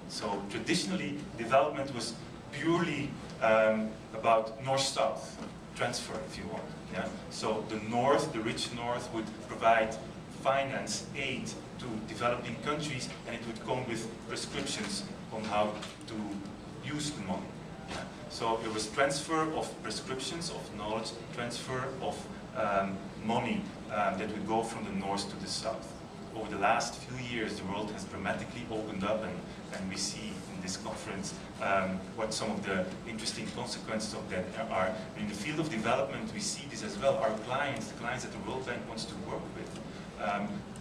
So traditionally, development was purely about north-south transfer, if you want. Yeah? So the north, the rich north, would provide finance, aid to developing countries, and it would come with prescriptions on how to use the money. Yeah? So it was transfer of prescriptions, of knowledge, transfer of money that would go from the north to the south. Over the last few years, the world has dramatically opened up, and we see in this conference what some of the interesting consequences of that are. In the field of development, we see this as well. Our clients, the clients that the World Bank wants to work with,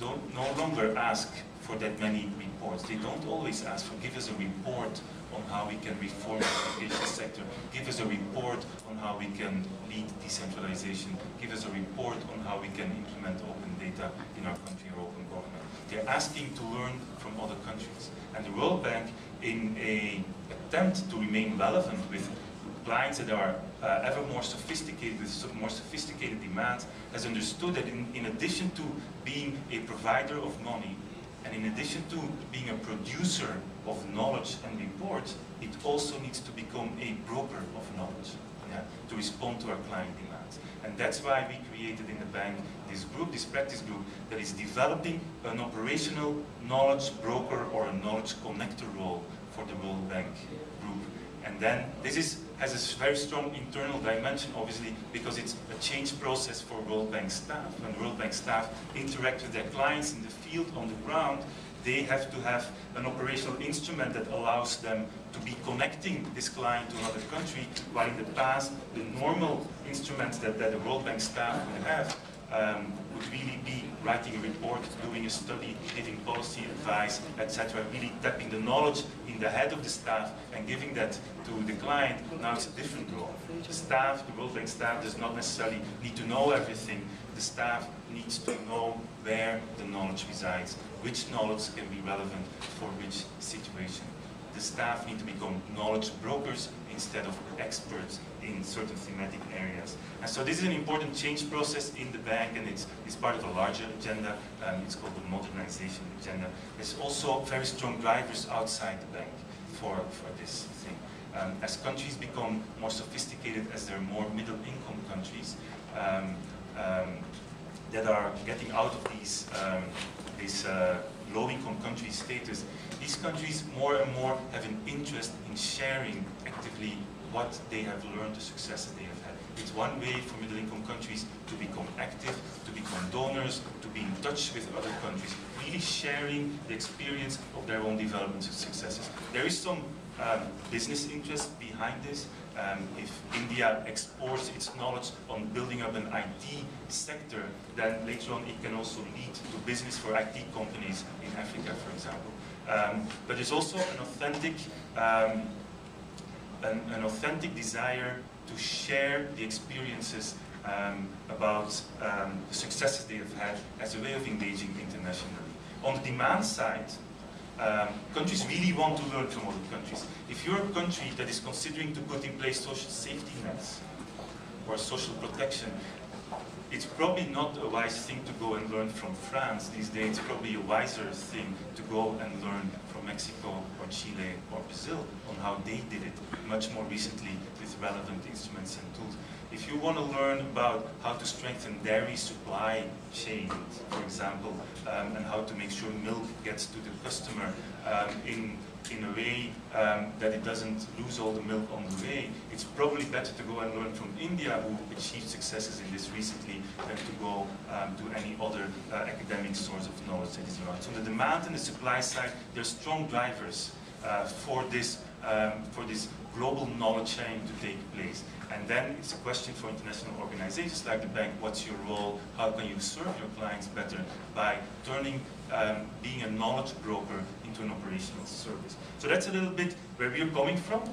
don't no longer ask for that many reports. They don't always ask for, give us a report on how we can reform the education sector, give us a report on how we can lead decentralization, give us a report on how we can implement open data in our country or open government. They're asking to learn from other countries. And the World Bank, in an attempt to remain relevant with clients that are ever more sophisticated, with more sophisticated demands, has understood that in addition to being a provider of money, and in addition to being a producer of knowledge and reports, it also needs to become a broker of knowledge, yeah, to respond to our client demands. And that's why we created in the bank this group, this practice group, that is developing an operational knowledge broker or a knowledge connector role for the World Bank group. And then this has a very strong internal dimension, obviously, because it's a change process for World Bank staff. When World Bank staff interact with their clients in the field, on the ground, they have to have an operational instrument that allows them to be connecting this client to another country, while in the past, the normal instruments that the World Bank staff would have would really be writing a report, doing a study, giving policy advice, etc., really tapping the knowledge in the head of the staff and giving that to the client. Now it's a different role. The staff, the World Bank staff, does not necessarily need to know everything. The staff needs to know where the knowledge resides, which knowledge can be relevant for which situation. The staff need to become knowledge brokers instead of experts in certain thematic areas. And so this is an important change process in the bank, and it's part of a larger agenda. It's called the modernization agenda. There's also very strong drivers outside the bank for this thing. As countries become more sophisticated, as there are more middle-income countries that are getting out of these low-income country status, these countries more and more have an interest in sharing actively what they have learned, the successes they have had. It's one way for middle-income countries to become active, to become donors, to be in touch with other countries, really sharing the experience of their own development successes. There is some business interest behind this. If India exports its knowledge on building up an IT sector, then later on it can also lead to business for IT companies in Africa, for example. But there's also an authentic desire to share the experiences about the successes they have had as a way of engaging internationally. On the demand side, countries really want to learn from other countries. If you're a country that is considering to put in place social safety nets or social protection, it's probably not a wise thing to go and learn from France these days. It's probably a wiser thing to go and learn from Mexico or Chile or Brazil on how they did it much more recently with relevant instruments and tools. If you want to learn about how to strengthen dairy supply chain, for example, and how to make sure milk gets to the customer in a way that it doesn't lose all the milk on the way, it's probably better to go and learn from India, who achieved successes in this recently, than to go to any other academic source of knowledge that is around. So on the demand and the supply side, there are strong drivers for this global knowledge sharing to take place. And then it's a question for international organizations like the bank: what's your role? How can you serve your clients better by turning being a knowledge broker into an operational service? So that's a little bit where we're coming from.